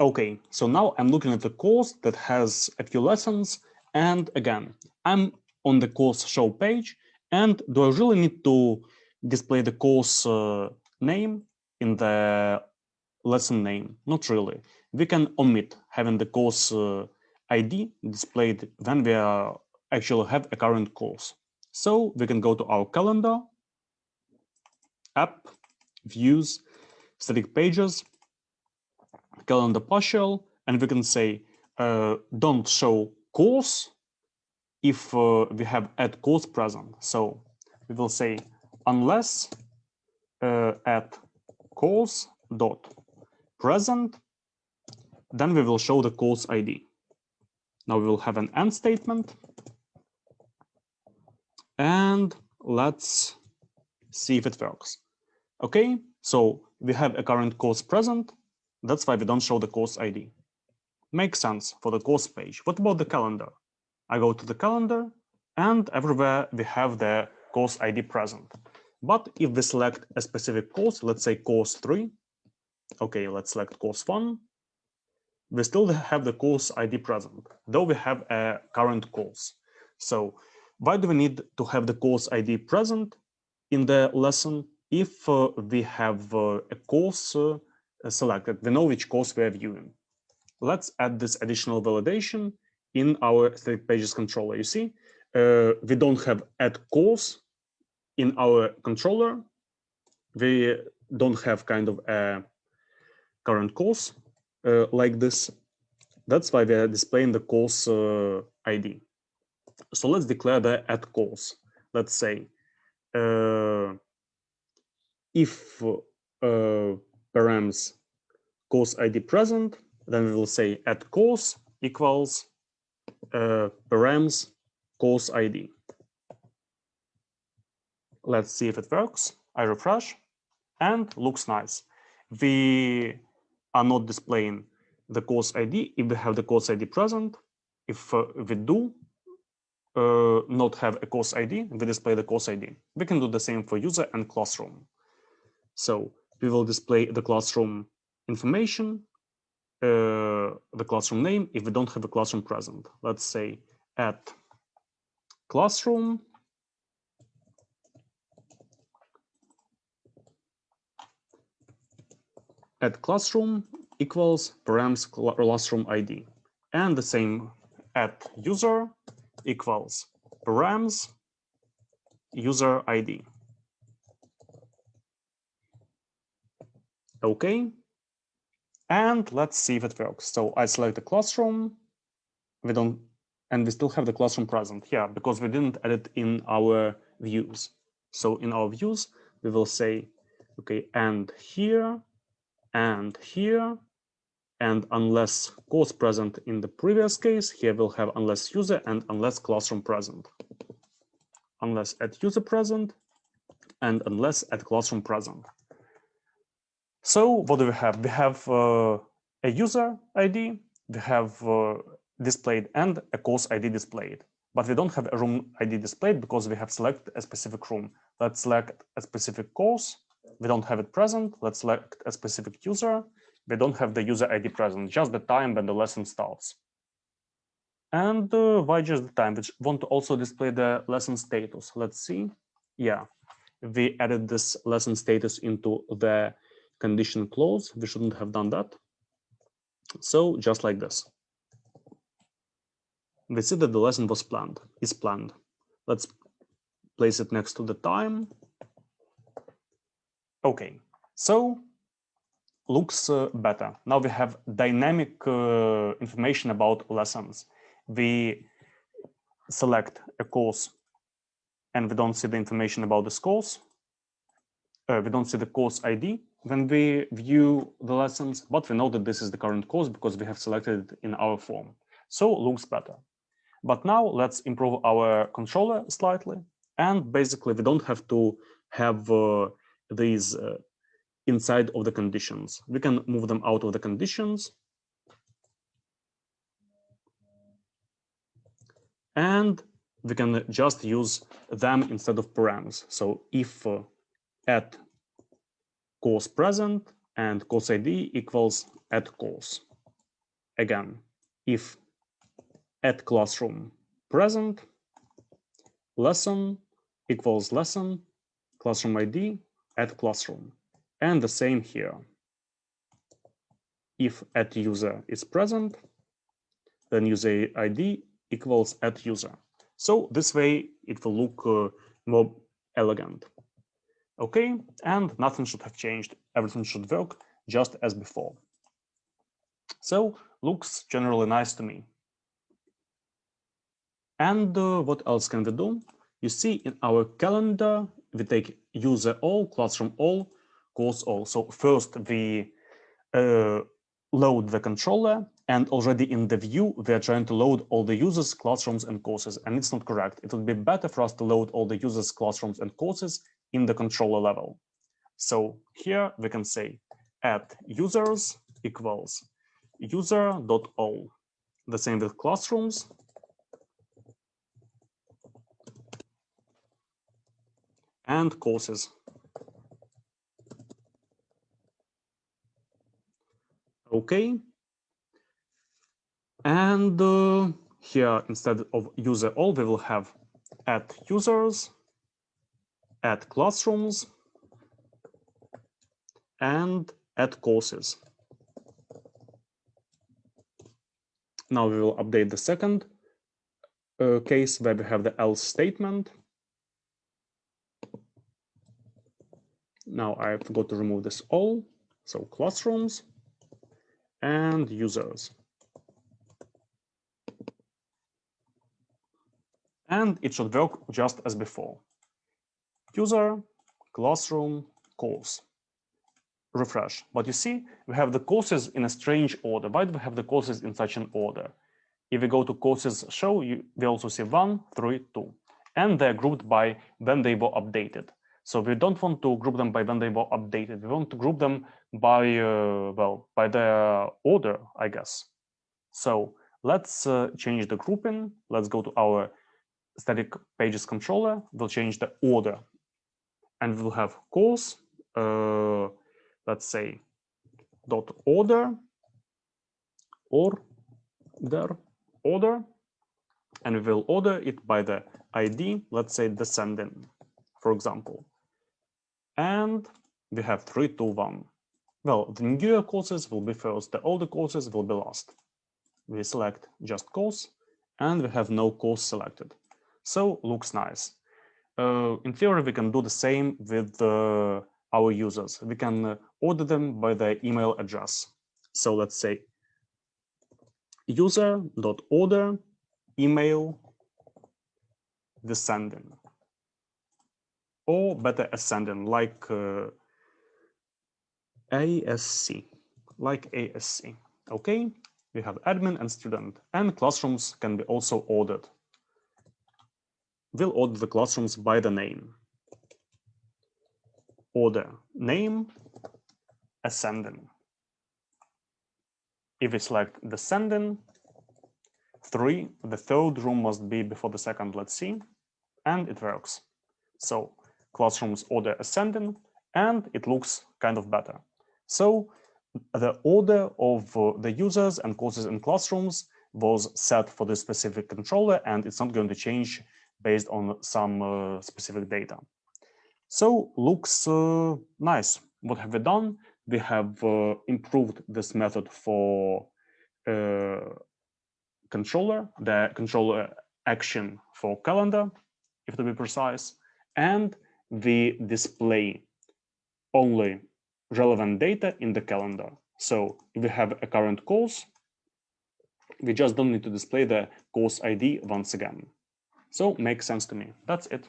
Okay, so now I'm looking at the course that has a few lessons, and again, I'm on the course show page, and do I really need to display the course name in the lesson name? Not really. We can omit having the course ID displayed when we actually have a current course. So we can go to our calendar, app, views, static pages, calendar partial, and we can say don't show course if we have add course present. So we will say unless add course dot present, then we will show the course ID. Now we will have an end statement, and let's see if it works. Okay, so we have a current course present. That's why we don't show the course ID. Makes sense for the course page. What about the calendar? I go to the calendar, and everywhere we have the course ID present. But if we select a specific course, let's say course 3, okay, let's select course 1, we still have the course ID present, though we have a current course. So why do we need to have the course ID present in the lesson if we have a course selected? We know which course we are viewing. Let's add this additional validation in our static pages controller. You see, we don't have add course in our controller. We don't have kind of a current course like this. That's why we are displaying the course ID. So let's declare the add course. Let's say if params course ID present, then we will say add course equals params course ID. Let's see if it works. I refresh, and looks nice. We are not displaying the course ID if we have the course ID present. If we do not have a course ID, we display the course ID. We can do the same for user and classroom. So we will display the classroom information, the classroom name, if we don't have a classroom present. Let's say add classroom equals params classroom ID, and the same add user equals params user ID. Okay, and let's see if it works. So I select the classroom, and we still have the classroom present. Yeah, because we didn't add it in our views. So in our views, we will say, okay, and here, and here, and unless course present in the previous case, here we'll have unless user and unless classroom present. Unless add user present and unless add classroom present. So what do we have? We have a user ID, we have displayed, and a course ID displayed. But we don't have a room ID displayed because we have selected a specific room. Let's select a specific course. We don't have it present. Let's select a specific user. We don't have the user ID present, just the time when the lesson starts. And why just the time? We want to also display the lesson status. Let's see. Yeah, we added this lesson status into the condition clause. We shouldn't have done that. So just like this. We see that the lesson was planned, is planned. Let's place it next to the time. Okay, so looks better. Now we have dynamic information about lessons. We select a course and we don't see the information about this course. We don't see the course ID when we view the lessons, but we know that this is the current course because we have selected it in our form. So looks better. But now let's improve our controller slightly. And basically we don't have to have these inside of the conditions. We can move them out of the conditions. And we can just use them instead of params. So if add course present and course ID equals add course. again, if at classroom present, lesson equals lesson, classroom ID at classroom. And the same here. If at user is present, then user ID equals at user. So this way it will look more elegant. Okay, and nothing should have changed. Everything should work just as before. So looks generally nice to me. And what else can we do? You see in our calendar, we take user all, classroom all, course all. So first we load the controller, and already in the view, we are trying to load all the users, classrooms, and courses, and it's not correct. It would be better for us to load all the users, classrooms, and courses in the controller level. So here we can say add users equals user.all. The same with classrooms. And courses. Okay. And here, instead of user all, we will have add users, add classrooms, and add courses. Now we will update the second case where we have the else statement. Now I forgot to remove this all. So classrooms and users. And it should work just as before. User, classroom, course. Refresh. But you see, we have the courses in a strange order. Why do we have the courses in such an order? If we go to courses show, we also see 1, 3, 2. And they're grouped by when they were updated. So we don't want to group them by when they were updated. We want to group them by, by their order, I guess. So let's change the grouping. Let's go to our static pages controller. We'll change the order. And we'll have course, let's say, dot order, order, and we will order it by the ID, let's say descending, for example. And we have 3, 2, 1. Well, the newer courses will be first, the older courses will be last. We select just course, and we have no course selected. So looks nice. In theory, we can do the same with our users. We can order them by their email address. So let's say user.order email descending, or better ascending, like ASC, okay? We have admin and student, and classrooms can be also ordered. We'll order the classrooms by the name. Order name ascending. If we select descending, 3, the third room must be before the second, let's see, and it works. So classrooms order ascending, and it looks kind of better. So the order of the users and courses in classrooms was set for this specific controller, and it's not going to change based on some specific data. So looks nice. What have we done? We have improved this method for controller, the controller action for calendar, if to be precise, and we display only relevant data in the calendar. So if we have a current course, we just don't need to display the course ID once again. So makes sense to me. That's it.